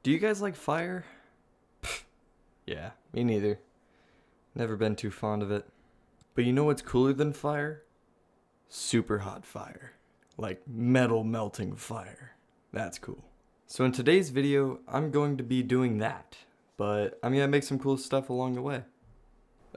Do you guys like fire? Yeah, me neither. Never been too fond of it. But you know what's cooler than fire? Super hot fire. Like metal melting fire. That's cool. So in today's video, I'm going to be doing that. But I'm gonna make some cool stuff along the way.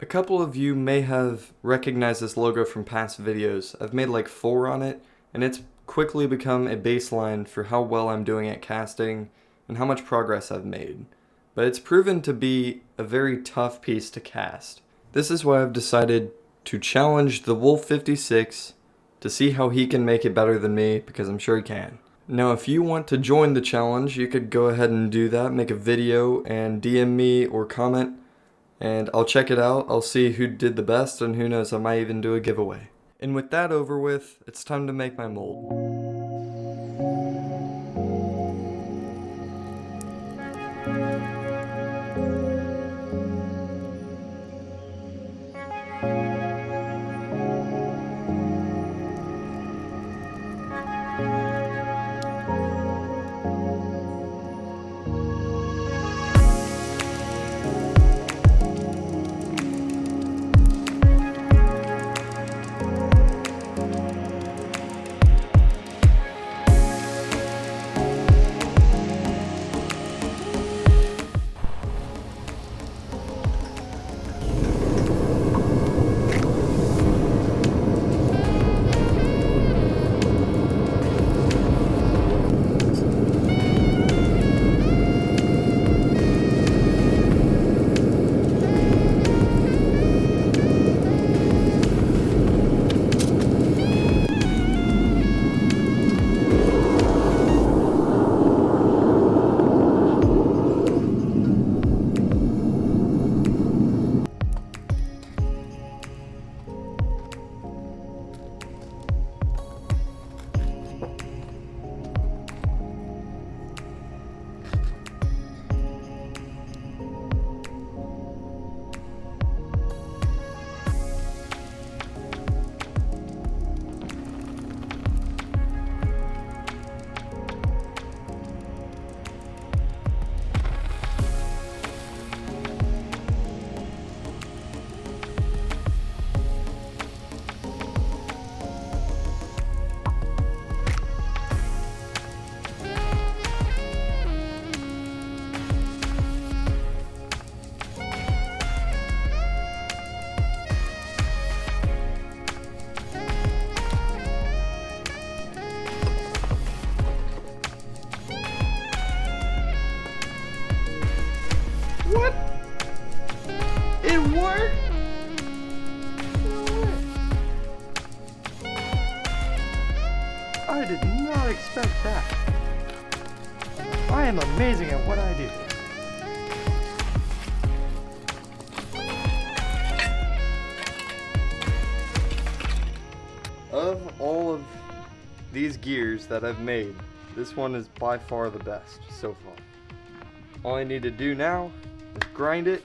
A couple of you may have recognized this logo from past videos. I've made like 4 on it, and it's quickly become a baseline for how well I'm doing at casting and how much progress I've made. But it's proven to be a very tough piece to cast. This is why I've decided to challenge the Wolf 56 to see how he can make it better than me, because I'm sure he can. Now if you want to join the challenge, you could go ahead and do that, make a video and DM me or comment, and I'll check it out. I'll see who did the best, and who knows, I might even do a giveaway. And with that over with, it's time to make my mold. What? It worked? No way. I did not expect that. I am amazing at what I do. Of all of these gears that I've made, this one is by far the best so far. All I need to do now is grind it.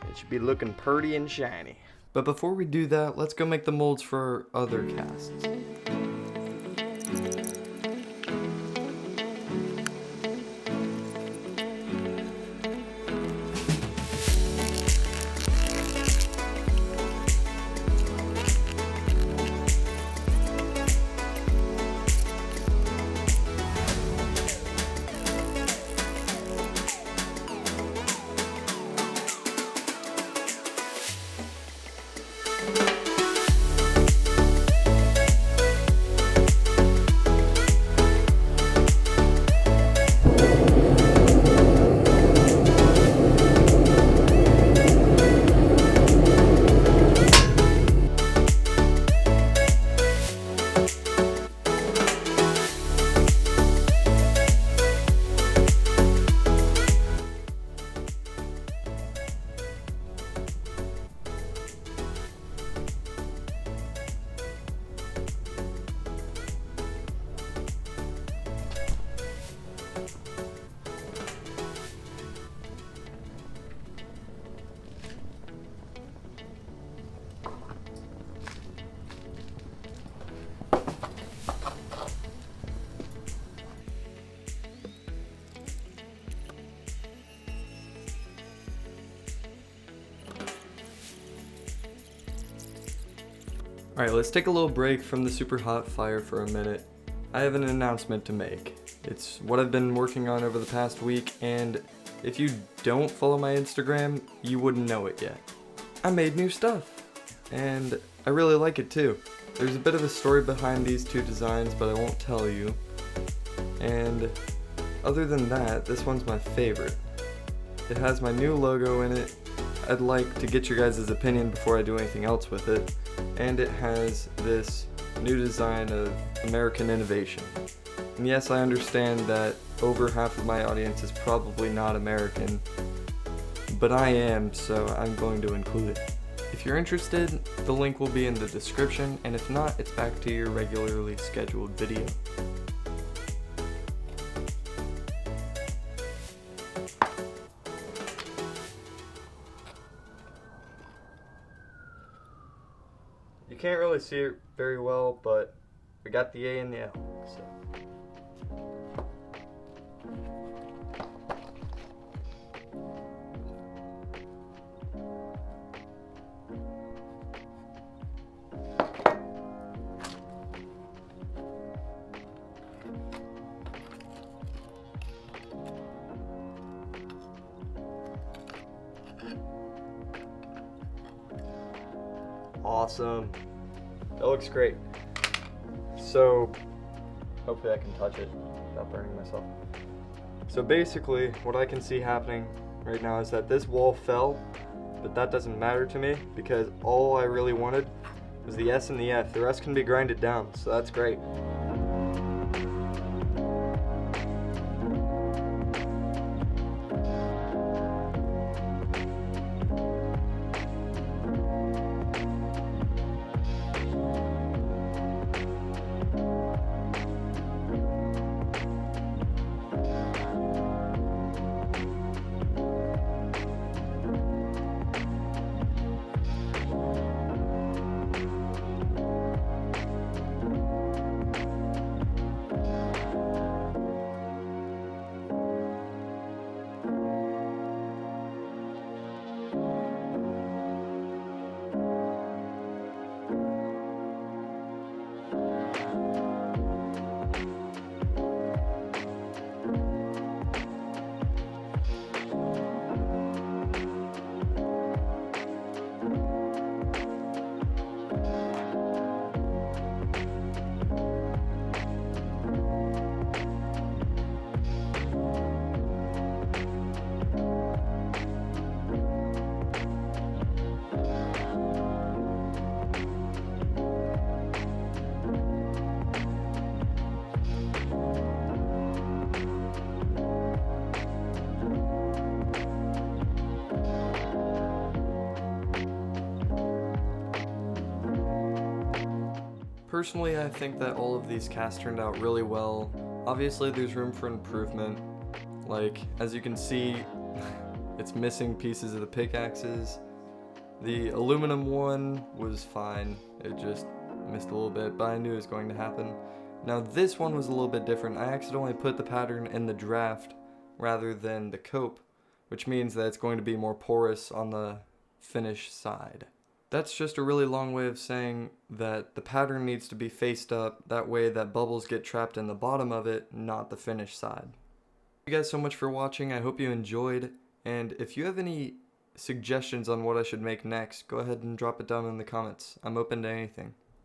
It should be looking pretty and shiny. But before we do that, let's go make the molds for our other casts. Alright, let's take a little break from the super hot fire for a minute. I have an announcement to make. It's what I've been working on over the past week, and if you don't follow my Instagram, you wouldn't know it yet. I made new stuff, and I really like it too. There's a bit of a story behind these two designs, but I won't tell you. And other than that, this one's my favorite. It has my new logo in it. I'd like to get your guys' opinion before I do anything else with it. And it has this new design of American innovation. And yes, I understand that over half of my audience is probably not American, but I am, so I'm going to include it. If you're interested, the link will be in the description, and if not, it's back to your regularly scheduled video. You can't really see it very well, but we got the A and the L. So. Awesome. That looks great. So, hopefully I can touch it without burning myself. So basically, what I can see happening right now is that this wall fell, but that doesn't matter to me because all I really wanted was the S and the F. The rest can be grinded down, so that's great. Personally, I think that all of these casts turned out really well. Obviously, there's room for improvement. Like, as you can see, it's missing pieces of the pickaxes. The aluminum one was fine. It just missed a little bit, but I knew it was going to happen. Now, this one was a little bit different. I accidentally put the pattern in the draft rather than the cope, which means that it's going to be more porous on the finish side. That's just a really long way of saying that the pattern needs to be faced up, that way that bubbles get trapped in the bottom of it, not the finished side. Thank you guys so much for watching. I hope you enjoyed, and if you have any suggestions on what I should make next, go ahead and drop it down in the comments. I'm open to anything.